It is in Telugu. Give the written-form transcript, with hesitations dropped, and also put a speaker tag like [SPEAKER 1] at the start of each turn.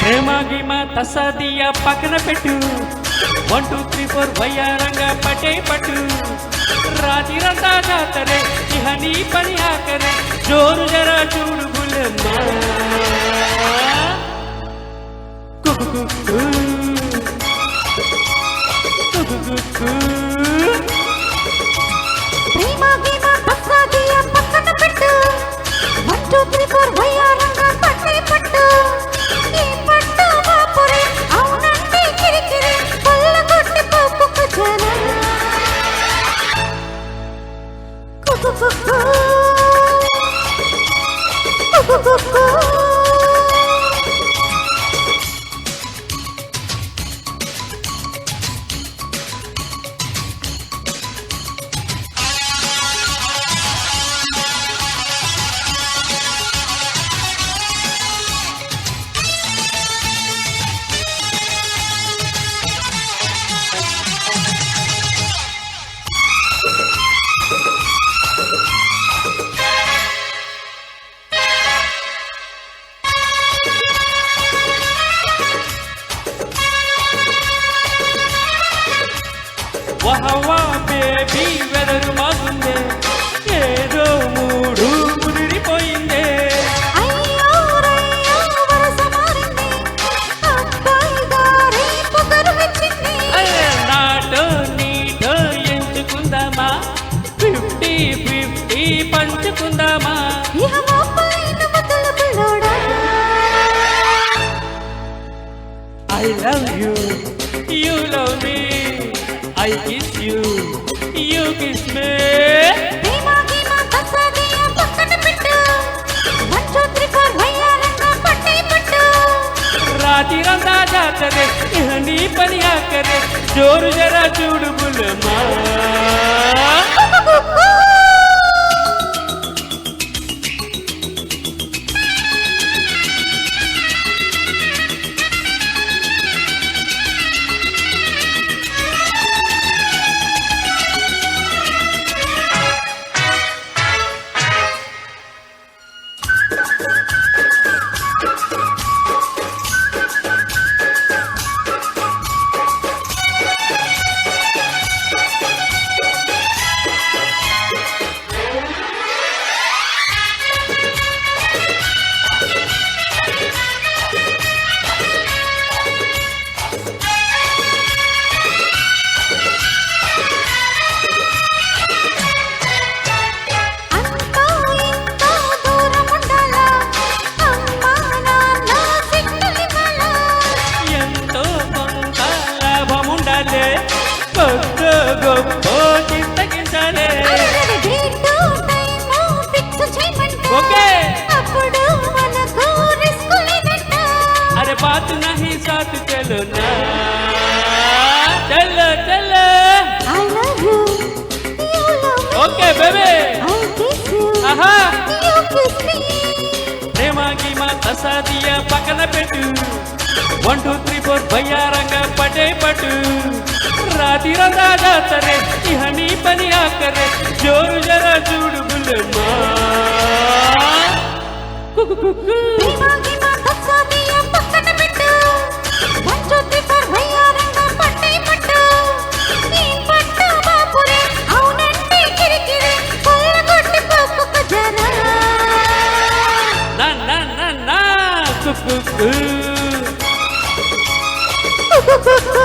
[SPEAKER 1] ప్రేమ గిమ తసదియ పక్కన పెట్టు 1 2 3 4 వయ్యారంగా పటే పట్టు రాతిరంతా జాతరే ఇహ నీ పని ఆకరే జోరు జరా చూడు బుల్లెమ్మ కుకుకు కుకుకు
[SPEAKER 2] ప్రేమ గిమ తసదియ పక్కన పెట్టు 1 2 3 4 వయ్యారంగా పటే పట్టు
[SPEAKER 1] వహవా బేబీ వెదరు మాగుందే ఏదో మూడు ముదిరిపోయిందే
[SPEAKER 2] అయ్యో రయ్యో వరస మారింది అబ్బాయి గారి పొగరు వచ్చింది
[SPEAKER 1] నాటో నీటో ఎంచుకుందామా 50-50 పంచుకుందామా
[SPEAKER 2] ఇహ మా పైన మొదలు పిల్లోడా
[SPEAKER 1] I love you, you love me I kiss you, you kiss me
[SPEAKER 2] ప్రేమ గిమ తసదియ పక్కన పెట్టు 1 2 3 4 వయ్యారంగా పట్టే పట్టు
[SPEAKER 1] రాతిరంతా జాతరే ఇహ నీ పని ఆకరే జోరు జరా చూడు బుల్లెమ్మా గొప్ప చింతకించాలే ఓకే అరే బాత్ నహీ సాత్ చలో నా చలో చలో ఓకే బేబీ ఆహా ప్రేమ గిమ తసదియ పక్కన పెట్టు 1 2 3 4 వయ్యారంగా పటే పట్టు రాతిరంతా జాతరే ఇహ నీ పని ఆకరే జోరు జరా చూడు బుల్లెమ్మ కుకుకు
[SPEAKER 2] ప్రేమ గిమ తసదియ పక్కన పెట్టు 1 2 3 4 వయ్యారంగా పట్టే పట్టు ఈ పట్టు బాపురే అవునంటే కిరికిరి కొల్లగొట్టి పోకుకు జరా
[SPEAKER 1] నా నా నా నా కుకుకు
[SPEAKER 2] కుకుకు